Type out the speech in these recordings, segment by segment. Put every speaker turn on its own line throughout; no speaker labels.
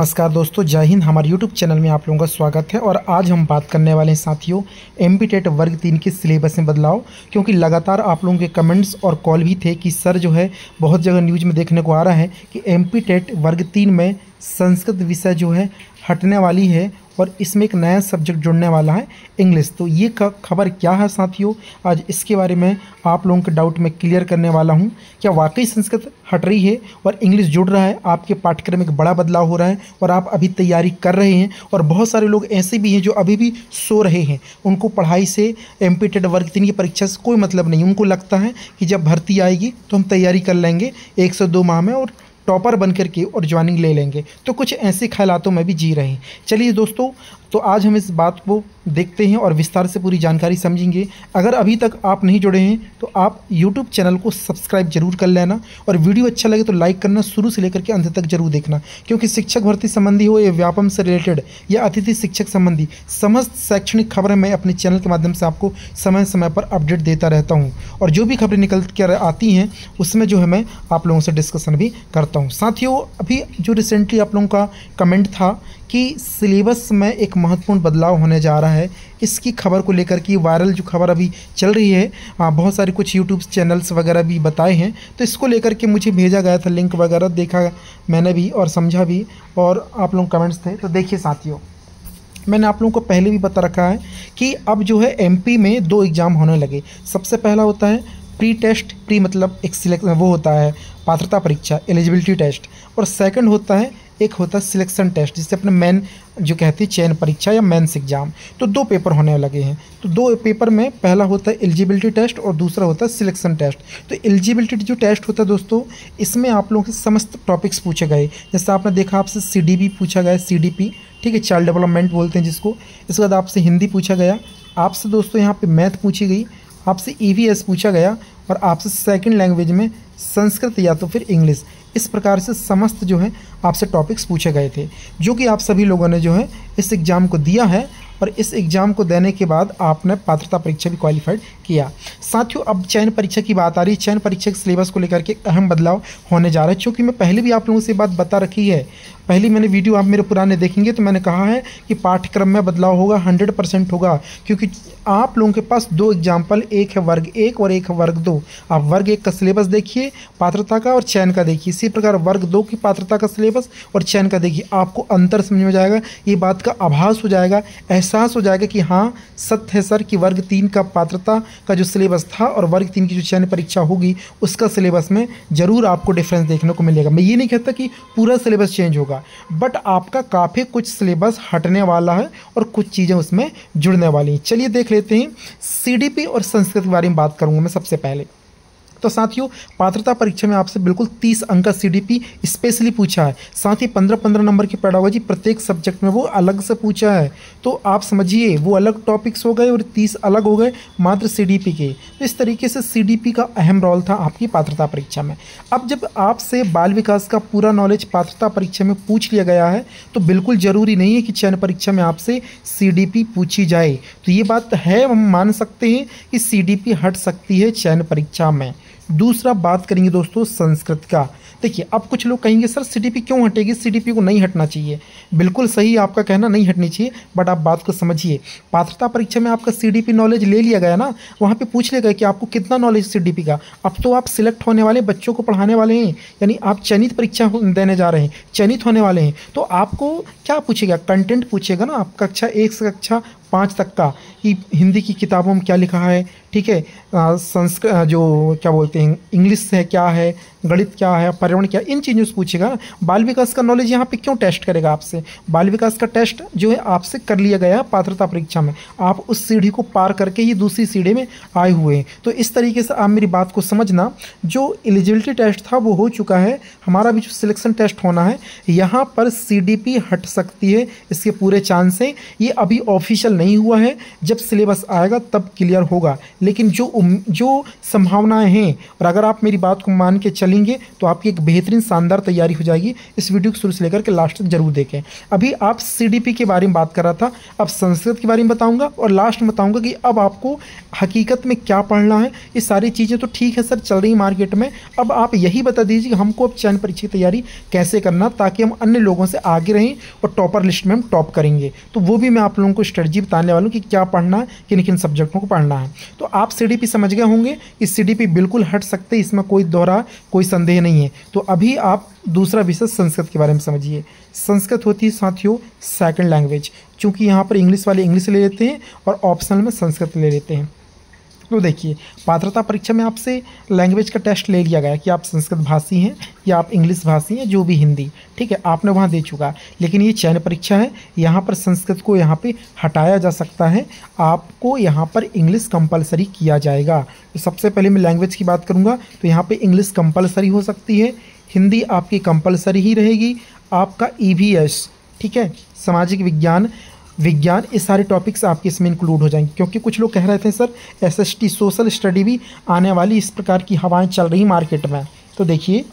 नमस्कार दोस्तों, जय हिंद। हमारे YouTube चैनल में आप लोगों का स्वागत है। और आज हम बात करने वाले हैं साथियों एमपी टेट वर्ग 3 के सिलेबस में बदलाव। क्योंकि लगातार आप लोगों के कमेंट्स और कॉल भी थे कि सर जो है बहुत जगह न्यूज़ में देखने को आ रहा है कि एमपी टेट वर्ग 3 में संस्कृत विषय जो है हटने वाली है और इसमें एक नया सब्जेक्ट जुड़ने वाला है इंग्लिश। तो ये खबर क्या है साथियों, आज इसके बारे में आप लोगों के डाउट में क्लियर करने वाला हूँ। क्या वाकई संस्कृत हट रही है और इंग्लिश जुड़ रहा है? आपके पाठ्यक्रम में एक बड़ा बदलाव हो रहा है और आप अभी तैयारी कर रहे हैं। और बहुत सारे लोग ऐसे भी हैं जो अभी भी सो रहे हैं, उनको पढ़ाई से एमपी टेट वर्ग 3 की परीक्षा से कोई मतलब नहीं। उनको लगता है कि जब भर्ती आएगी तो हम तैयारी कर लेंगे 1 से 2 माह में और टॉपर बन करके और ज्वाइनिंग ले लेंगे। तो कुछ ऐसे ख्यालातों में भी जी रहे हैं। चलिए दोस्तों, तो आज हम इस बात को देखते हैं और विस्तार से पूरी जानकारी समझेंगे। अगर अभी तक आप नहीं जुड़े हैं तो आप YouTube चैनल को सब्सक्राइब जरूर कर लेना और वीडियो अच्छा लगे तो लाइक करना, शुरू से लेकर के अंत तक जरूर देखना। क्योंकि शिक्षक भर्ती संबंधी हो या व्यापम से रिलेटेड या अतिथि शिक्षक संबंधी समस्त शैक्षणिक खबरें मैं अपने चैनल के माध्यम से आपको समय समय पर अपडेट देता रहता हूँ। और जो भी खबरें निकल कर आती हैं उसमें जो है मैं आप लोगों से डिस्कशन भी करता हूँ। साथियों, अभी जो रिसेंटली आप लोगों का कमेंट था कि सिलेबस में एक महत्वपूर्ण बदलाव होने जा रहा है, इसकी खबर को लेकर की वायरल जो खबर अभी चल रही है, बहुत सारे कुछ यूट्यूब चैनल्स वगैरह भी बताए हैं। तो इसको लेकर के मुझे भेजा गया था लिंक वगैरह, देखा मैंने भी और समझा भी, और आप लोग कमेंट्स थे। तो देखिए साथियों, मैंने आप लोगों को पहले भी बता रखा है कि अब जो है एमपी में 2 एग्ज़ाम होने लगे। सबसे पहला होता है प्री टेस्ट, प्री मतलब एक सिलेक्शन, वो होता है पात्रता परीक्षा, एलिजिबिलिटी टेस्ट। और सेकंड होता है एक होता है सिलेक्शन टेस्ट, जिसे अपने मेन जो कहती है चयन परीक्षा या मेंस एग्जाम। तो 2 पेपर होने लगे हैं। तो 2 पेपर में पहला होता है एलिजिबिलिटी टेस्ट और दूसरा होता है सिलेक्शन टेस्ट। तो एलिजिबिलिटी जो टेस्ट होता है दोस्तों, इसमें आप लोगों के समस्त टॉपिक्स पूछे गए। जैसे आपने देखा आपसे सीडीबी पूछा गया, सीडीपी, ठीक है, चाइल्ड डेवलपमेंट बोलते हैं जिसको। इसके बाद आपसे हिंदी पूछा गया, आपसे दोस्तों यहाँ पर मैथ पूछी गई, आपसे ईवीएस पूछा गया और आपसे सेकंड लैंग्वेज में संस्कृत या तो फिर इंग्लिश। इस प्रकार से समस्त जो है आपसे टॉपिक्स पूछे गए थे, जो कि आप सभी लोगों ने जो है इस एग्ज़ाम को दिया है। और इस एग्ज़ाम को देने के बाद आपने पात्रता परीक्षा भी क्वालिफाइड किया। साथियों, अब चयन परीक्षा की बात आ रही है। चयन परीक्षा के सिलेबस को लेकर के अहम बदलाव होने जा रहा है। क्योंकि मैं पहले भी आप लोगों से बात बता रखी है, पहले मैंने वीडियो आप मेरे पुराने देखेंगे तो मैंने कहा है कि पाठ्यक्रम में बदलाव होगा, 100% होगा। क्योंकि आप लोगों के पास 2 एग्जाम्पल, एक है वर्ग 1 और एक है वर्ग 2। आप वर्ग 1 का सिलेबस देखिए पात्रता का और चयन का देखिए, इसी प्रकार वर्ग 2 की पात्रता का सिलेबस और चयन का देखिए। आपको अंतर समझ में जाएगा, ये बात का आभास हो जाएगा, एहसास हो जाएगा कि हाँ सत्य है सर कि वर्ग 3 का पात्रता का जो सिलेबस था और वर्ग 3 की जो चयन परीक्षा होगी उसका सिलेबस में ज़रूर आपको डिफरेंस देखने को मिलेगा। मैं ये नहीं कहता कि पूरा सिलेबस चेंज होगा, बट आपका काफ़ी कुछ सिलेबस हटने वाला है और कुछ चीज़ें उसमें जुड़ने वाली हैं। चलिए देख लेते हैं। सीडीपी और संस्कृत के बारे में बात करूंगा मैं सबसे पहले। तो साथियों, पात्रता परीक्षा में आपसे बिल्कुल 30 अंक का सीडीपी स्पेशली पूछा है। साथ ही 15-15 नंबर की पेडागोजी प्रत्येक सब्जेक्ट में वो अलग से पूछा है। तो आप समझिए वो अलग टॉपिक्स हो गए और 30 अलग हो गए मात्र सीडीपी के। तो इस तरीके से सीडीपी का अहम रोल था आपकी पात्रता परीक्षा में। अब जब आपसे बाल विकास का पूरा नॉलेज पात्रता परीक्षा में पूछ लिया गया है तो बिल्कुल ज़रूरी नहीं है कि चयन परीक्षा में आपसे सीडीपी पूछी जाए। तो ये बात है, हम मान सकते हैं कि सीडीपी हट सकती है चयन परीक्षा में। दूसरा बात करेंगे दोस्तों संस्कृत का। देखिए, अब कुछ लोग कहेंगे सर सीडीपी क्यों हटेगी, सीडीपी को नहीं हटना चाहिए। बिल्कुल सही आपका कहना, नहीं हटनी चाहिए, बट आप बात को समझिए। पात्रता परीक्षा में आपका सीडीपी नॉलेज ले लिया गया ना, वहाँ पे पूछ लिया गया कि आपको कितना नॉलेज सीडीपी का। अब तो आप सिलेक्ट होने वाले बच्चों को पढ़ाने वाले हैं, यानी आप चयनित परीक्षा देने जा रहे हैं, चयनित होने वाले हैं। तो आपको क्या पूछेगा, कंटेंट पूछेगा ना, आप कक्षा 1 से कक्षा 5 तक का, कि हिंदी की किताबों में क्या लिखा है, ठीक है, संस्कृत जो क्या बोलते हैं इंग्लिश है क्या है, गणित क्या है, पर्यावरण क्या, इन चीज़ों से पूछेगा। बाल विकास का नॉलेज यहाँ पे क्यों टेस्ट करेगा आपसे? बाल विकास का टेस्ट जो है आपसे कर लिया गया है पात्रता परीक्षा में, आप उस सीढ़ी को पार करके ही दूसरी सीढ़ी में आए हुए हैं। तो इस तरीके से आप मेरी बात को समझना। जो एलिजिबिलिटी टेस्ट था वो हो चुका है, हमारा भी जो सिलेक्शन टेस्ट होना है, यहाँ पर सीडीपी हट सकती है, इसके पूरे चांस हैं। ये अभी ऑफिशियल नहीं हुआ है, जब सिलेबस आएगा तब क्लियर होगा। लेकिन जो संभावनाएं हैं, और अगर आप मेरी बात को मान के चले लेंगे तो आपकी एक बेहतरीन शानदार तैयारी हो जाएगी। इस वीडियो को शुरू से लेकर के लास्ट तक जरूर देखें। अभी आप CDP के बारे में बात कर रहा था, अब संस्कृत के बारे में बताऊंगा और लास्ट में बताऊंगा कि अब आपको हकीकत में क्या पढ़ना है। ये सारी चीज़ें तो ठीक है सर चल रही मार्केट में, अब आप यही बता दीजिए कि हमको अब चयन परीक्षा की तैयारी कैसे करना ताकि हम अन्य लोगों से आगे रहें और टॉपर लिस्ट में हम टॉप करेंगे। तो वो भी मैं आप लोगों को स्ट्रेटजी बताने वाला हूँ कि क्या पढ़ना है, किन किन सब्जेक्टों को पढ़ना है। तो आप CDP समझ गए होंगे कि CDP बिल्कुल हट सकते, इसमें कोई दोहरा कोई संदेह नहीं है। तो अभी आप दूसरा विषय संस्कृत के बारे में समझिए। संस्कृत होती है साथियों सेकंड लैंग्वेज, चूँकि यहाँ पर इंग्लिश वाले इंग्लिश ले लेते हैं और ऑप्शनल में संस्कृत ले लेते हैं। तो देखिए पात्रता परीक्षा में आपसे लैंग्वेज का टेस्ट ले लिया गया कि आप संस्कृत भाषी हैं या आप इंग्लिश भाषी हैं, जो भी हिंदी, ठीक है, आपने वहाँ दे चुका। लेकिन ये चयन परीक्षा है, यहाँ पर संस्कृत को यहाँ पे हटाया जा सकता है, आपको यहाँ पर इंग्लिश कंपलसरी किया जाएगा। तो सबसे पहले मैं लैंग्वेज की बात करूँगा तो यहाँ पर इंग्लिश कंपलसरी हो सकती है, हिंदी आपकी कंपलसरी ही रहेगी, आपका EVS, ठीक है, सामाजिक विज्ञान, ये सारे टॉपिक्स आपके इसमें इंक्लूड हो जाएंगे। क्योंकि कुछ लोग कह रहे थे सर SST सोशल स्टडी भी आने वाली, इस प्रकार की हवाएं चल रही मार्केट में। तो देखिए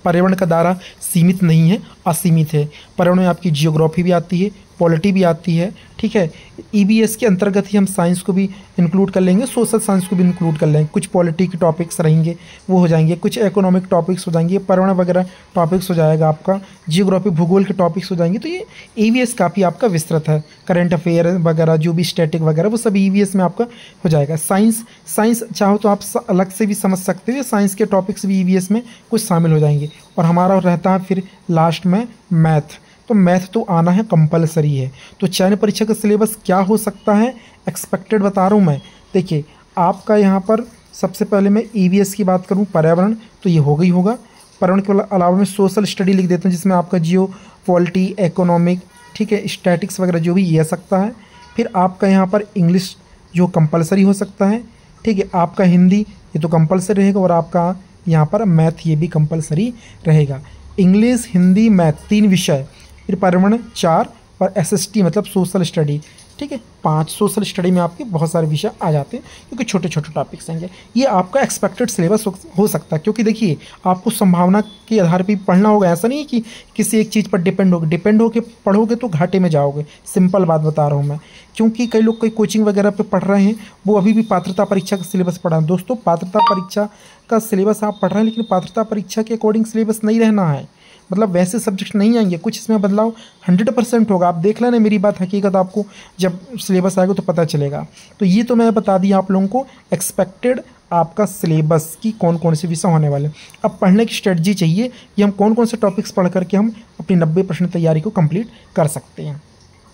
पर्यावरण का दायरा सीमित नहीं है, असीमित है। पर्यावरण में आपकी जियोग्राफी भी आती है, पॉलिटी भी आती है, ठीक है। EVS के अंतर्गत ही हम साइंस को भी इंक्लूड कर लेंगे, सोशल साइंस को भी इंक्लूड कर लेंगे। कुछ पॉलिटी के टॉपिक्स रहेंगे वो हो जाएंगे, कुछ इकोनॉमिक टॉपिक्स हो जाएंगे, पर्यावरण वगैरह टॉपिक्स हो जाएगा, आपका जियोग्राफी भूगोल के टॉपिक्स हो जाएंगे। तो ये EVS काफ़ी आपका विस्तृत है, करंट अफेयर वगैरह जो भी स्टैटिक वगैरह वो सब EVS में आपका हो जाएगा। साइंस चाहो तो आप अलग से भी समझ सकते हो, साइंस के टॉपिक्स भी EVS में कुछ शामिल हो जाएंगे। और हमारा रहता है फिर लास्ट में मैथ, तो मैथ तो आना है, कंपलसरी है। तो चयन परीक्षा का सिलेबस क्या हो सकता है, एक्सपेक्टेड बता रहा हूँ मैं। देखिए आपका यहाँ पर सबसे पहले मैं EVS की बात करूँ, पर्यावरण तो ये होगा ही होगा। पर्यावरण के अलावा मैं सोशल स्टडी लिख देता हूँ जिसमें आपका जियो पॉलिटी इकोनॉमिक, ठीक है, स्टैटिक्स वगैरह जो भी ये सकता है। फिर आपका यहाँ पर इंग्लिश जो कंपलसरी हो सकता है, ठीक है, आपका हिंदी ये तो कंपलसरी रहेगा और आपका यहाँ पर मैथ ये भी कंपलसरी रहेगा। इंग्लिश, हिंदी, मैथ 3 विषय, फिर पर्यावरण 4 और SST मतलब सोशल स्टडी, ठीक है, 5। सोशल स्टडी में आपके बहुत सारे विषय आ जाते हैं क्योंकि छोटे छोटे टॉपिक्स हैं। ये आपका एक्सपेक्टेड सिलेबस हो सकता है, क्योंकि देखिए आपको संभावना के आधार पर पढ़ना होगा। ऐसा नहीं है कि किसी एक चीज़ पर डिपेंड होकर पढ़ोगे तो घाटे में जाओगे। सिंपल बात बता रहा हूँ मैं, क्योंकि कई लोग कई कोचिंग वगैरह पे पढ़ रहे हैं, वो अभी भी पात्रता परीक्षा का सिलेबस पढ़ रहे हैं। दोस्तों पात्रता परीक्षा का सिलेबस आप पढ़ रहे हैं, लेकिन पात्रता परीक्षा के अकॉर्डिंग सिलेबस नहीं रहना है, मतलब वैसे सब्जेक्ट नहीं आएंगे, कुछ इसमें बदलाव 100% होगा। आप देख लेना मेरी बात, हकीकत आपको जब सिलेबस आएगा तो पता चलेगा। तो ये तो मैं बता दिया आप लोगों को एक्सपेक्टेड आपका सिलेबस की कौन कौन से विषय होने वाले। अब पढ़ने की स्ट्रेटजी चाहिए कि हम कौन कौन से टॉपिक्स पढ़ करके हम अपनी 90% तैयारी को कंप्लीट कर सकते हैं।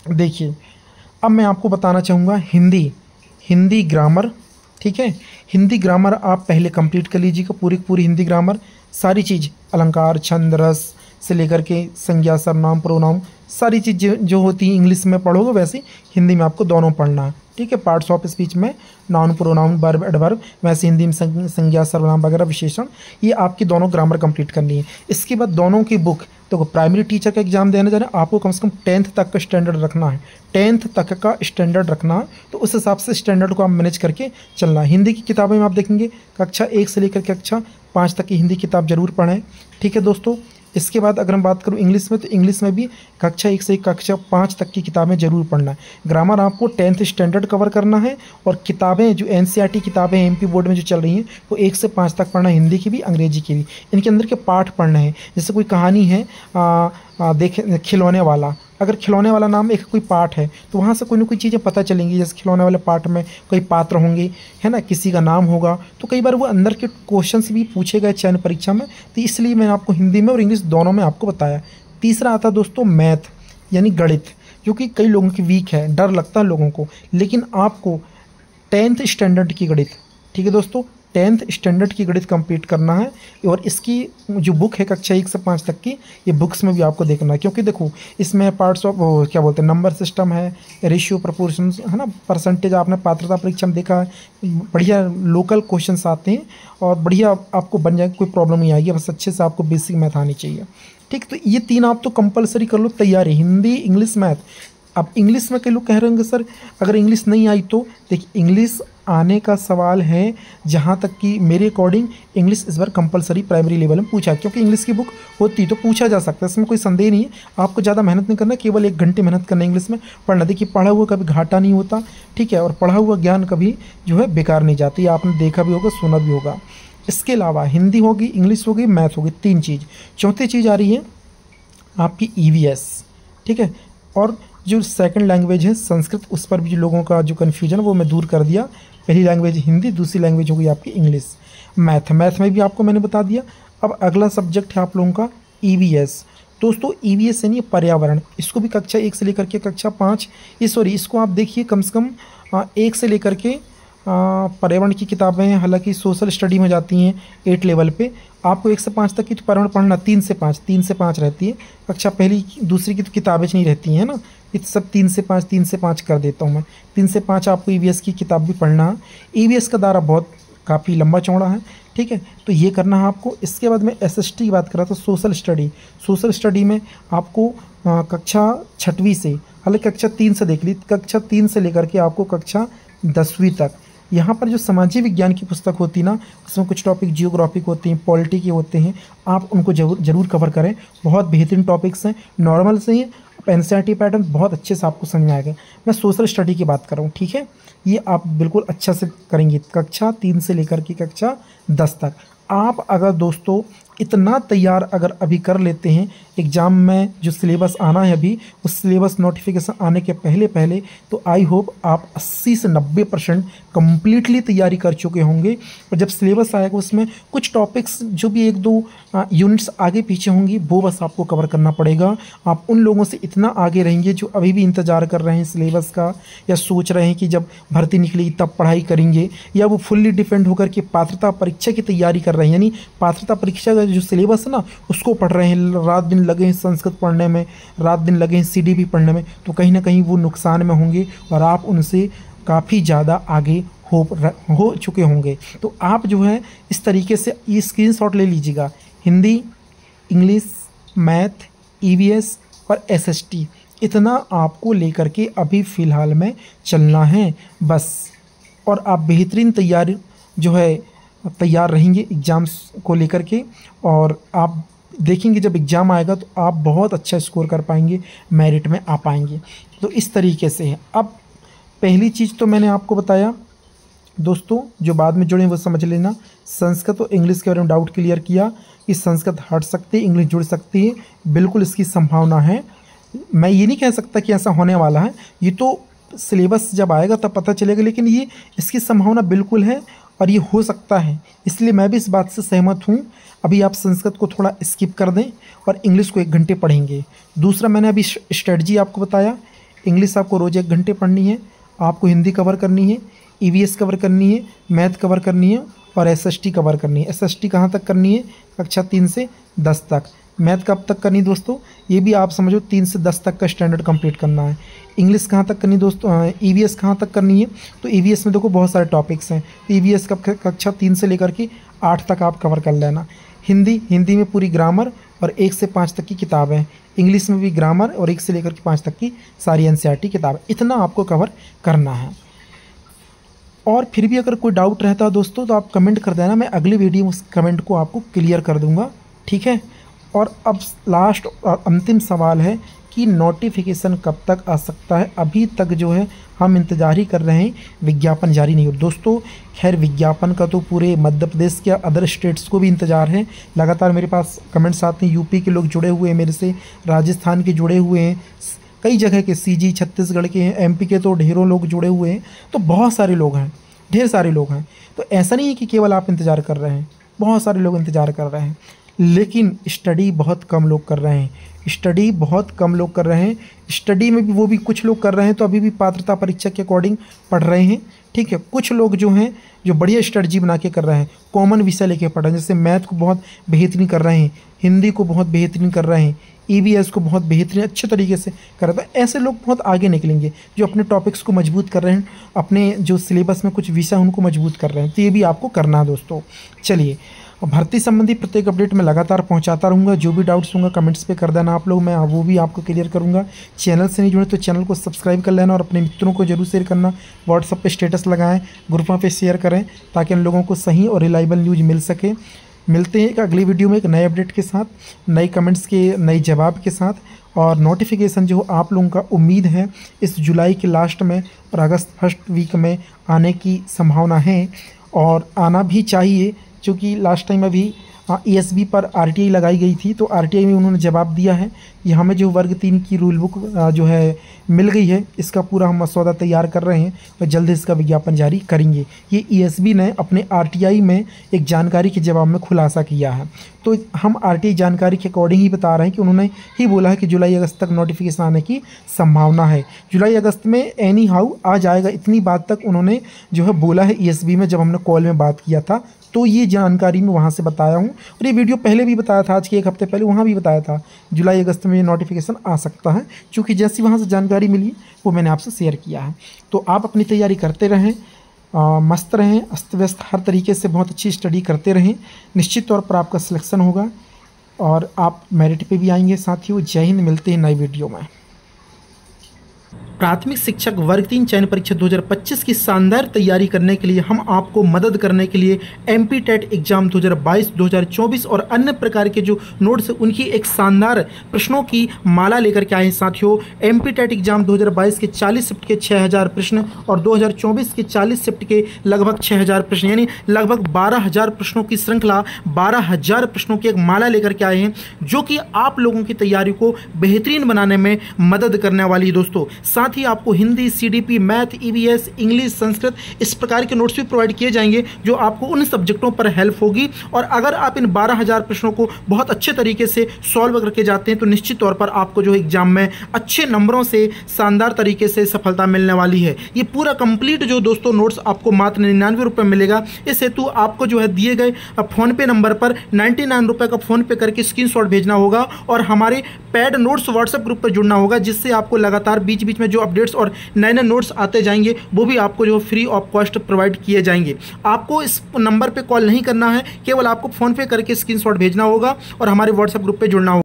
देखिए अब मैं आपको बताना चाहूँगा हिंदी ग्रामर, ठीक है, हिंदी ग्रामर आप पहले कंप्लीट कर लीजिएगा, पूरी हिंदी ग्रामर, सारी चीज़ अलंकार, छंद, रस से लेकर के संज्ञा, सर्वनाम, प्रोनाउन, सारी चीज़ जो होती है इंग्लिश में पढ़ोगे वैसे हिंदी में आपको दोनों पढ़ना है, ठीक है। पार्ट्स ऑफ स्पीच में नाउन, प्रोनाउन, वर्ब, एडवर्ब, वैसे हिंदी में संज्ञा, सर्वनाम वगैरह, विशेषण, ये आपकी दोनों ग्रामर कंप्लीट करनी है। इसके बाद दोनों की बुक, तो प्राइमरी टीचर का एग्जाम देने जा रहे हैं, आपको कम से कम 10th तक का स्टैंडर्ड रखना है, 10th तक का स्टैंडर्ड रखना है। तो उस हिसाब से स्टैंडर्ड को आप मैनेज करके चलना है। हिंदी की किताबें में आप देखेंगे कक्षा 1 से लेकर के कक्षा 5 तक की हिंदी किताब जरूर पढ़ें, ठीक है दोस्तों। इसके बाद अगर मैं बात करूँ इंग्लिश में, तो इंग्लिश में भी कक्षा 1 से कक्षा 5 तक की किताबें जरूर पढ़ना है। ग्रामर आपको 10th स्टैंडर्ड कवर करना है, और किताबें जो NCERT किताबें MP बोर्ड में जो चल रही हैं वो 1 से 5 तक पढ़ना है, हिंदी की भी अंग्रेजी की भी। इनके अंदर के पाठ पढ़ने हैं, जैसे कोई कहानी है देखें खिलौने वाला, अगर खिलौने वाला नाम एक कोई पाठ है तो वहाँ से कोई ना कोई चीज़ें पता चलेंगी। जैसे खिलौने वाले पाठ में कोई पात्र होंगे, है ना, किसी का नाम होगा, तो कई बार वो अंदर के क्वेश्चंस भी पूछे गए चयन परीक्षा में। तो इसलिए मैंने आपको हिंदी में और इंग्लिश दोनों में आपको बताया। तीसरा आता दोस्तों मैथ यानी गणित, जो कि कई लोगों की वीक है, डर लगता है लोगों को, लेकिन आपको 10th स्टैंडर्ड की गणित, ठीक है दोस्तों, 10th स्टैंडर्ड की गणित कंप्लीट करना है। और इसकी जो बुक है कक्षा 1 से 5 तक की, ये बुक्स में भी आपको देखना है, क्योंकि देखो इसमें पार्ट्स ऑफ क्या बोलते हैं, नंबर सिस्टम है, रेशियो, प्रपोर्शंस, है ना, परसेंटेज, आपने पात्रता परीक्षा में देखा है, बढ़िया लोकल क्वेश्चंस आते हैं और बढ़िया आपको बन जाएगा, कोई प्रॉब्लम नहीं आएगी, बस अच्छे से आपको बेसिक मैथ आनी चाहिए, ठीक। तो ये 3 आप तो कंपलसरी कर लो तैयारी, हिंदी, इंग्लिश, मैथ। अब इंग्लिश में कई लोग कह रहे होंगे सर अगर इंग्लिश नहीं आई तो, देखिए इंग्लिश आने का सवाल है, जहाँ तक कि मेरे अकॉर्डिंग इंग्लिश इस बार कंपलसरी प्राइमरी लेवल में पूछा, क्योंकि इंग्लिश की बुक होती तो पूछा जा सकता है, इसमें कोई संदेह नहीं है। आपको ज़्यादा मेहनत नहीं करना, केवल 1 घंटे मेहनत करना इंग्लिश में पढ़ना। देखिए पढ़ा हुआ कभी घाटा नहीं होता, ठीक है, और पढ़ा हुआ ज्ञान कभी जो है बेकार नहीं जाती, आपने देखा भी होगा सुना भी होगा। इसके अलावा हिंदी होगी, इंग्लिश होगी, मैथ होगी, 3 चीज़। चौथी चीज़ आ रही है आपकी EVS, ठीक है, और जो सेकंड लैंग्वेज है संस्कृत, उस पर भी लोगों का जो कन्फ्यूजन वो मैं दूर कर दिया। पहली लैंग्वेज हिंदी, दूसरी लैंग्वेज होगी आपकी इंग्लिश। मैथ में भी आपको मैंने बता दिया। अब अगला सब्जेक्ट है आप लोगों का EVS। दोस्तों EVS यानी पर्यावरण, इसको भी कक्षा 1 से लेकर के कक्षा 5, इसको आप देखिए कम से कम 1 से लेकर के पर्यावरण की किताबें हैं, हालांकि सोशल स्टडी में जाती हैं 8 लेवल पे। आपको 1 से 5 तक की तो पर्यावरण पढ़ना, 3 से 5 रहती है। कक्षा पहली दूसरी की तो किताबें नहीं रहती हैं ना, ये सब 3 से 5 कर देता हूँ मैं। 3 से 5 आपको EVS की किताब भी पढ़ना है। EVS का दायरा बहुत काफ़ी लंबा चौड़ा है, ठीक है, तो ये करना है आपको। इसके बाद मैं SST की बात कर रहा था, सोशल स्टडी में आपको कक्षा 6वीं से, हालांकि कक्षा 3 से देख ली, कक्षा 3 से लेकर के आपको कक्षा 10वीं तक यहाँ पर जो सामाजिक विज्ञान की पुस्तक होती है ना, उसमें कुछ टॉपिक जियोग्राफिक होते हैं, पॉलिटी के होते हैं, आप उनको जरूर कवर करें। बहुत बेहतरीन टॉपिक्स हैं, नॉर्मल से ही NCERT पैटर्न बहुत अच्छे से आपको समझ में आएगा। मैं सोशल स्टडी की बात कर रहा हूँ, ठीक है, ये आप बिल्कुल अच्छा से करेंगे कक्षा 3 से लेकर के कक्षा 10 तक। आप अगर दोस्तों इतना तैयार अगर अभी कर लेते हैं, एग्ज़ाम में जो सिलेबस आना है अभी, उस सिलेबस नोटिफिकेशन आने के पहले तो आई होप आप 80 से 90% कम्प्लीटली तैयारी कर चुके होंगे। और जब सिलेबस आएगा उसमें कुछ टॉपिक्स जो भी 1-2 यूनिट्स आगे पीछे होंगी, वो बस आपको कवर करना पड़ेगा। आप उन लोगों से इतना आगे रहेंगे जो अभी भी इंतज़ार कर रहे हैं सिलेबस का, या सोच रहे हैं कि जब भर्ती निकलेगी तब पढ़ाई करेंगे, या वो फुल्ली डिपेंड होकर के पात्रता परीक्षा की तैयारी कर रहे हैं, यानी पात्रता परीक्षा का जो सिलेबस है ना उसको पढ़ रहे हैं, रात दिन लगे हैं संस्कृत पढ़ने में, रात दिन लगे हैं CDP पढ़ने में, तो कहीं ना कहीं वो नुकसान में होंगे और आप उनसे काफ़ी ज़्यादा आगे हो चुके होंगे। तो आप जो है इस तरीके से ये स्क्रीनशॉट ले लीजिएगा, हिंदी, इंग्लिश, मैथ, EVS और SST, इतना आपको लेकर के अभी फ़िलहाल में चलना है बस। और आप बेहतरीन तैयार रहेंगे एग्ज़ाम्स को लेकर के, और आप देखेंगे जब एग्ज़ाम आएगा तो आप बहुत अच्छा स्कोर कर पाएंगे, मेरिट में आ पाएंगे। तो इस तरीके से है। अब पहली चीज़ तो मैंने आपको बताया दोस्तों, जो बाद में जुड़े वो समझ लेना। संस्कृत और इंग्लिश के बारे में डाउट क्लियर किया कि संस्कृत हट सकती है, इंग्लिश जुड़ सकती है, बिल्कुल इसकी संभावना है। मैं ये नहीं कह सकता कि ऐसा होने वाला है, ये तो सिलेबस जब आएगा तब पता चलेगा, लेकिन ये इसकी संभावना बिल्कुल है और ये हो सकता है। इसलिए मैं भी इस बात से सहमत हूँ। अभी आप संस्कृत को थोड़ा स्किप कर दें और इंग्लिश को 1 घंटे पढ़ेंगे। दूसरा मैंने अभी स्ट्रेटजी आपको बताया, इंग्लिश आपको रोज़ 1 घंटे पढ़नी है, आपको हिंदी कवर करनी है, EVS कवर करनी है, मैथ कवर करनी है और SST कवर करनी है। SST कहाँ तक करनी है? कक्षा 3 से 10 तक। मैथ कब तक करनी दोस्तों? ये भी आप समझो 3 से 10 तक का स्टैंडर्ड कंप्लीट करना है। इंग्लिश कहाँ तक करनी दोस्तों? EVS कहाँ तक करनी है? तो EVS में देखो बहुत सारे टॉपिक्स हैं, तो EVS का कक्षा 3 से लेकर के 8 तक आप कवर कर लेना। हिंदी में पूरी ग्रामर और 1 से 5 तक की किताबें हैं। इंग्लिश में भी ग्रामर और 1 से लेकर के 5 तक की सारी NCERT किताबें। इतना आपको कवर करना है। और फिर भी अगर कोई डाउट रहता है दोस्तों तो आप कमेंट कर देना, मैं अगली वीडियो में उस कमेंट को आपको क्लियर कर दूंगा, ठीक है। और अब लास्ट और अंतिम सवाल है कि नोटिफिकेशन कब तक आ सकता है? अभी तक जो है हम इंतज़ार ही कर रहे हैं, विज्ञापन जारी नहीं हो दोस्तों। खैर विज्ञापन का तो पूरे मध्य प्रदेश के अदर स्टेट्स को भी इंतज़ार है। लगातार मेरे पास कमेंट्स आते हैं, यूपी के लोग जुड़े हुए हैं मेरे से, राजस्थान के जुड़े हुए हैं, कई जगह के CG छत्तीसगढ़ के हैं, MP के तो ढेरों लोग जुड़े हुए हैं। तो बहुत सारे लोग हैं, ढेर सारे लोग हैं। तो ऐसा नहीं है कि केवल आप इंतज़ार कर रहे हैं, बहुत सारे लोग इंतज़ार कर रहे हैं, लेकिन स्टडी बहुत कम लोग कर रहे हैं। स्टडी में भी वो भी कुछ लोग कर रहे हैं तो अभी भी पात्रता परीक्षा के अकॉर्डिंग पढ़ रहे हैं, ठीक है। कुछ लोग जो हैं जो बढ़िया स्ट्रेटजी बना के कर रहे हैं, कॉमन विषय लेके पढ़ रहे हैं, जैसे मैथ को बहुत बेहतरीन कर रहे हैं, हिंदी को बहुत बेहतरीन कर रहे हैं, EVS को बहुत बेहतरीन अच्छे तरीके से कर रहे हैं। ऐसे लोग बहुत आगे निकलेंगे जो अपने टॉपिक्स को मजबूत कर रहे हैं, अपने जो सिलेबस में कुछ विषय उनको मजबूत कर रहे हैं। तो ये भी आपको करना है दोस्तों। चलिए और भर्ती संबंधी प्रत्येक अपडेट मैं लगातार पहुंचाता रहूँगा। जो भी डाउट्स होंगे कमेंट्स पे कर देना आप लोग, मैं वो भी आपको क्लियर करूँगा। चैनल से नहीं जुड़े तो चैनल को सब्सक्राइब कर लेना और अपने मित्रों को जरूर शेयर करना। व्हाट्सअप पे स्टेटस लगाएं, ग्रुपों पे शेयर करें ताकि उन लोगों को सही और रिलायबल न्यूज़ मिल सके। मिलते हैं एक अगली वीडियो में एक नए अपडेट के साथ, नए कमेंट्स के नए जवाब के साथ। और नोटिफिकेशन जो आप लोगों का उम्मीद है इस जुलाई के लास्ट में और अगस्त फर्स्ट वीक में आने की संभावना है और आना भी चाहिए, क्योंकि लास्ट टाइम अभी ESB पर RTI लगाई गई थी तो RTI में उन्होंने जवाब दिया है कि हमें जो वर्ग 3 की रूल बुक जो है मिल गई है, इसका पूरा हम मसौदा तैयार कर रहे हैं और जल्द इसका विज्ञापन जारी करेंगे। ये ESB ने अपने RTI में एक जानकारी के जवाब में खुलासा किया है, तो हम RTI जानकारी के अकॉर्डिंग ही बता रहे हैं कि उन्होंने ही बोला है कि जुलाई अगस्त तक नोटिफिकेशन आने की संभावना है। जुलाई अगस्त में एनी हाउ आ जाएगा, इतनी बात तक उन्होंने जो है बोला है ESB में, जब हमने कॉल में बात किया था तो ये जानकारी मैं वहाँ से बताया हूँ। और ये वीडियो पहले भी बताया था, आज के एक हफ्ते पहले वहाँ भी बताया था जुलाई अगस्त में नोटिफिकेशन आ सकता है, क्योंकि जैसी वहाँ से जानकारी मिली वो मैंने आपसे शेयर किया है। तो आप अपनी तैयारी करते रहें, मस्त रहें, अस्त व्यस्त हर तरीके से बहुत अच्छी स्टडी करते रहें, निश्चित तौर पर आपका सिलेक्शन होगा और आप मेरिट पे भी आएंगे। साथियों जय हिंद, मिलते हैं नई वीडियो में। प्राथमिक शिक्षक वर्ग 3 चयन परीक्षा 2025 की शानदार तैयारी करने के लिए हम आपको मदद करने के लिए MPTET एग्जाम 2022, 2024 और अन्य प्रकार के जो नोट्स हैं उनकी एक शानदार प्रश्नों की माला लेकर के आए हैं। साथियों MPTET एग्जाम 2022 के 40 शिफ्ट के 6000 प्रश्न और 2024 के 40 शिफ्ट के लगभग 6000 प्रश्न, यानी लगभग 12000 प्रश्नों की श्रृंखला, 12000 प्रश्नों की एक माला लेकर के आए हैं, जो कि आप लोगों की तैयारी को बेहतरीन बनाने में मदद करने वाली है। दोस्तों साथ ही आपको Hindi, CDP, math, EVS, English, Sanskrit इस प्रकार के नोट्स भी प्रोवाइड किए जाएंगे जो आपको उन सब्जेक्टों पर हेल्प होगी। और अगर आप इन 12000 प्रश्नों को बहुत अच्छे तरीके से सॉल्व करके जाते हैं तो निश्चित तौर पर आपको जो एग्जाम में अच्छे नंबरों से शानदार तरीके से सफलता मिलने वाली है। ये पूरा कंप्लीट जो दोस्तों नोट्स आपको मात्र 99 रुपये मिलेगा। इस हेतु आपको जो है दिए गए फ़ोनपे नंबर पर 99 रुपये का फ़ोनपे करके स्क्रीनशॉट भेजना होगा और हमारे पैड नोट्स व्हाट्सएप ग्रुप पर जुड़ना होगा, जिससे आपको लगातार बीच बीच में जो अपडेट्स और नए नए नोट्स आते जाएंगे वो भी आपको जो फ्री ऑफ कॉस्ट प्रोवाइड किए जाएंगे। आपको इस नंबर पे कॉल नहीं करना है, केवल आपको फ़ोन पे करके स्क्रीनशॉट भेजना होगा और हमारे व्हाट्सएप ग्रुप पे जुड़ना होगा।